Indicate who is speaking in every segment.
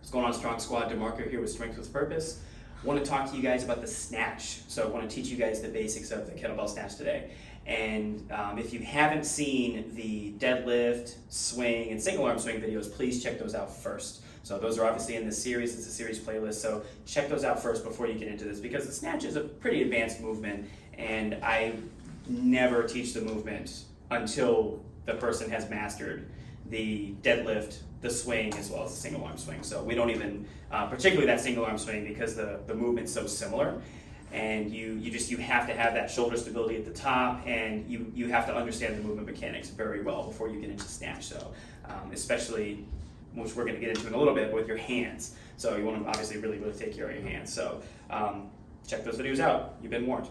Speaker 1: What's going on, Strong Squad? DeMarco here with Strength with Purpose. I want to talk to you guys about the snatch. So I want to teach you guys the basics of the kettlebell snatch today. And if you haven't seen the deadlift, swing, and single arm swing videos, please check those out first. So those are obviously in the series. It's a series playlist. So check those out first before you get into this, because the snatch is a pretty advanced movement, and I never teach the movement until the person has mastered the deadlift, the swing, as well as the single arm swing. So we don't even, particularly that single arm swing, because the movement's so similar, and you have to have that shoulder stability at the top, and you have to understand the movement mechanics very well before you get into snatch. So especially, which we're going to get into in a little bit, with your hands. So you want to obviously really take care of your hands. So check those videos out. You've been warned.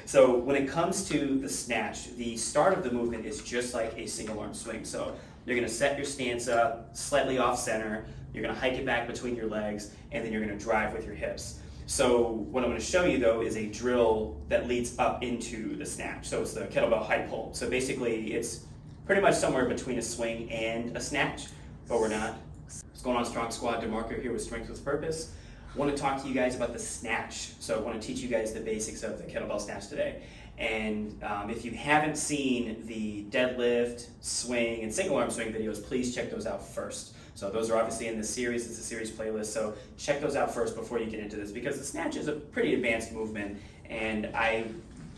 Speaker 1: So when it comes to the snatch, the start of the movement is just like a single arm swing. So you're going to set your stance up slightly off center. You're going to hike it back between your legs, and then you're going to drive with your hips. So what I'm going to show you, though, is a drill that leads up into the snatch. So it's the kettlebell high pull. So basically, it's pretty much somewhere between a swing and a snatch, but we're not. What's going on, Strong Squad? DeMarco here with Strength with Purpose. I want to talk to you guys about the snatch. So I want to teach you guys the basics of the kettlebell snatch today. And if you haven't seen the deadlift, swing, and single arm swing videos, please check those out first. So those are obviously in the series. It's a series playlist. So check those out first before you get into this, because the snatch is a pretty advanced movement, and I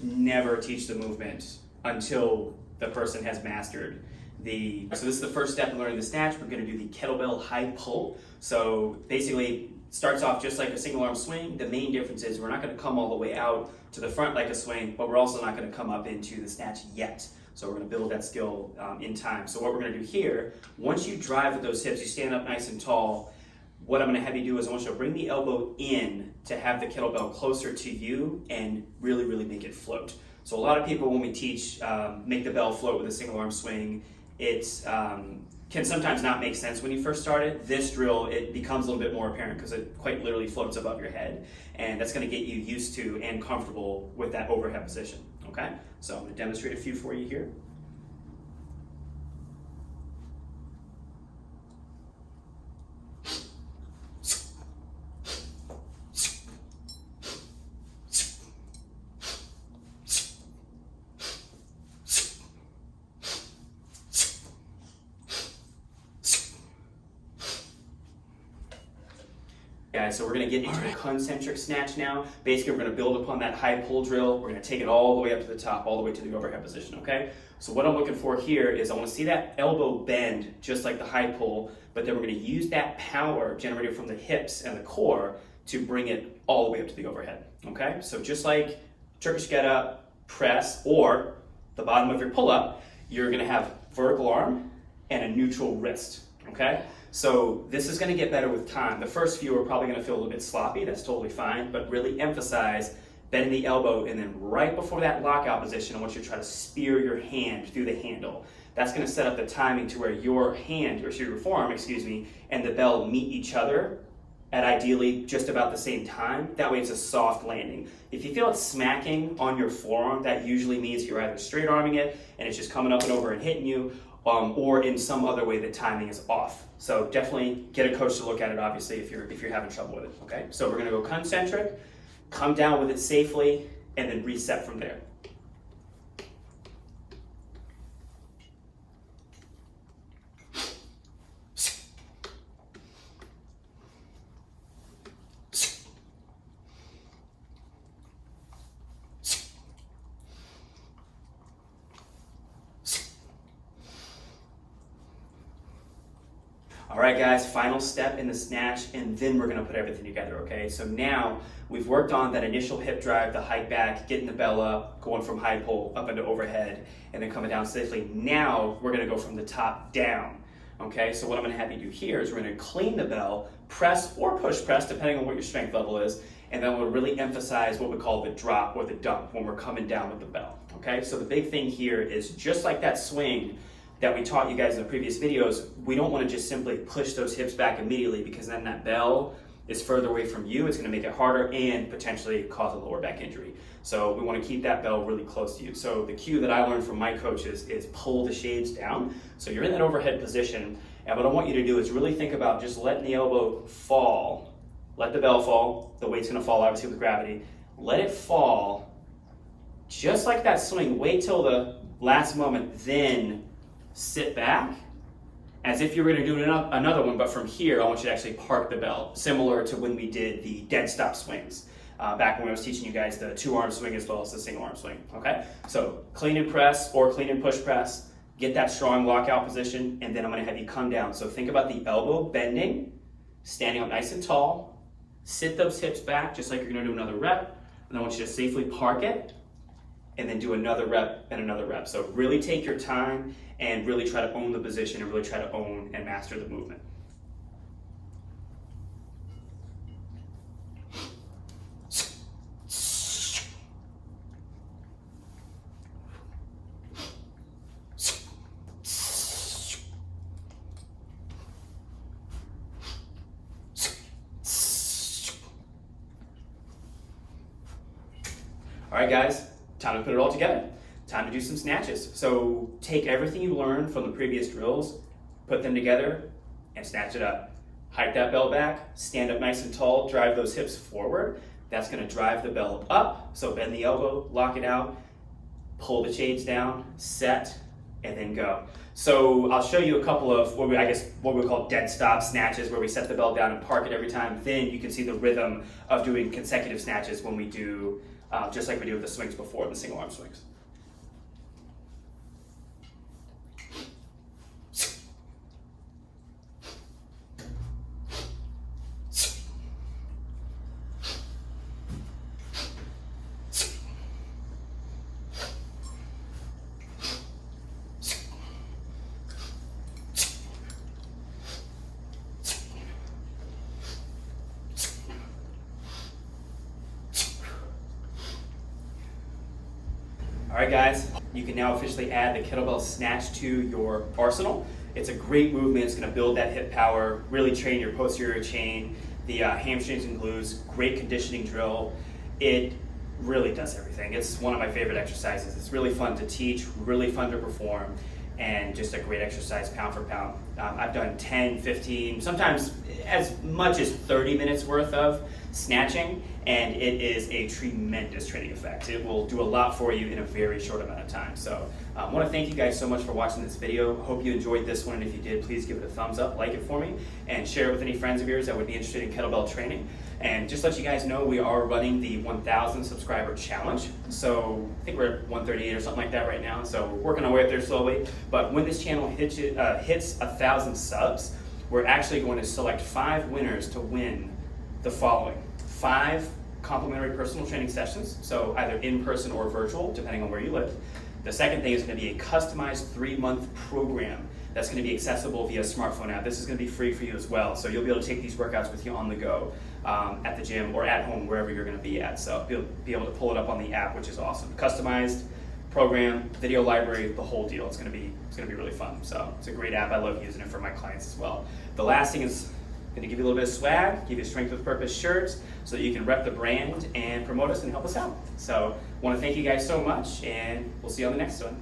Speaker 1: never teach the movement until the person has mastered the. So this is the first step in learning the snatch. We're going to do the kettlebell high pull. So basically, starts off just like a single arm swing. The main difference is we're not going to come all the way out to the front like a swing, but we're also not going to come up into the snatch yet. So we're going to build that skill in time. So what we're going to do here, once you drive with those hips, you stand up nice and tall. What I'm going to have you do is I want you to bring the elbow in to have the kettlebell closer to you and really make it float. So a lot of people, when we teach make the bell float with a single arm swing, it's can sometimes not make sense when you first start it. This drill, it becomes a little bit more apparent because it quite literally floats above your head. And that's going to get you used to and comfortable with that overhead position, okay? So I'm going to demonstrate a few for you here. Guys, so we're going to get into a concentric snatch now. Basically, we're going to build upon that high pull drill. We're going to take it all the way up to the top, all the way to the overhead position, okay? So what I'm looking for here is I want to see that elbow bend just like the high pull, but then we're going to use that power generated from the hips and the core to bring it all the way up to the overhead, okay? So just like Turkish get up, press, or the bottom of your pull-up, you're going to have vertical arm and a neutral wrist, okay? So this is going to get better with time. The first few are probably going to feel a little bit sloppy. That's totally fine, but really emphasize bending the elbow, and then right before that lockout position, I want you to try to spear your hand through the handle. That's going to set up the timing to where your hand, or your forearm, and the bell meet each other at ideally just about the same time. That way it's a soft landing. If you feel it smacking on your forearm, that usually means you're either straight arming it and it's just coming up and over and hitting you, or in some other way the timing is off. So definitely get a coach to look at it, obviously, if you're having trouble with it, okay? So we're gonna go concentric, come down with it safely, and then reset from there. All right, guys, final step in the snatch, and then we're gonna put everything together, okay? So now we've worked on that initial hip drive, the hike back, getting the bell up, going from high pull up into overhead, and then coming down safely. Now we're gonna go from the top down, okay? So what I'm gonna have you do here is we're gonna clean the bell, press or push press, depending on what your strength level is, and then we'll really emphasize what we call the drop or the dump when we're coming down with the bell, okay? So the big thing here is, just like that swing that we taught you guys in the previous videos, we don't want to just simply push those hips back immediately, because then that bell is further away from you, it's going to make it harder and potentially cause a lower back injury. So we want to keep that bell really close to you. So the cue that I learned from my coaches is pull the shades down. So you're in that overhead position, and what I want you to do is really think about just letting the elbow fall. Let the bell fall. The weight's going to fall obviously with gravity. Let it fall just like that swing. Wait till the last moment, then sit back as if you were going to do another one, but from here I want you to actually park the bell, similar to when we did the dead stop swings back when I was teaching you guys the 2-arm swing as well as the single arm swing. Okay, so clean and press or clean and push press, get that strong lockout position, and then I'm going to have you come down. So think about the elbow bending, standing up nice and tall, sit those hips back just like you're going to do another rep, and I want you to safely park it and then do another rep and another rep. So really take your time and really try to own the position and really try to own and master the movement. All right, guys, time to put it all together. Time to do some snatches. So take everything you learned from the previous drills, put them together, and snatch it up. Hike that bell back, stand up nice and tall, drive those hips forward. That's going to drive the bell up. So bend the elbow, lock it out, pull the shades down, set, and then go. So I'll show you a couple of what we call dead stop snatches, where we set the bell down and park it every time. Then you can see the rhythm of doing consecutive snatches when we do just like we do with the swings before, the single arm swings. All right, guys, you can now officially add the kettlebell snatch to your arsenal. It's a great movement. It's going to build that hip power, really train your posterior chain, the hamstrings and glutes. Great conditioning drill. It really does everything. It's one of my favorite exercises. It's really fun to teach, really fun to perform, and just a great exercise pound for pound. I've done 10, 15, sometimes as much as 30 minutes worth of snatching, and it is a tremendous training effect. It will do a lot for you in a very short amount of time. So I want to thank you guys so much for watching this video. Hope you enjoyed this one, and if you did, please give it a thumbs up, like it for me, and share it with any friends of yours that would be interested in kettlebell training. And just to let you guys know, we are running the 1,000 subscriber challenge. So I think we're at 138 or something like that right now. So we're working our way up there slowly. But when this channel hits 1,000 subs, we're actually going to select 5 winners to win the following: 5 complimentary personal training sessions, so either in person or virtual, depending on where you live. The second thing is going to be a customized 3-month program that's going to be accessible via smartphone app. This is going to be free for you as well, so you'll be able to take these workouts with you on the go, at the gym or at home, wherever you're going to be at. So you'll be able to pull it up on the app, which is awesome. Customized program, video library, the whole deal. It's going to be really fun. So it's a great app. I love using it for my clients as well. The last thing is going to give you a little bit of swag, give you a Strength with Purpose shirt so that you can rep the brand and promote us and help us out. So I want to thank you guys so much, and we'll see you on the next one.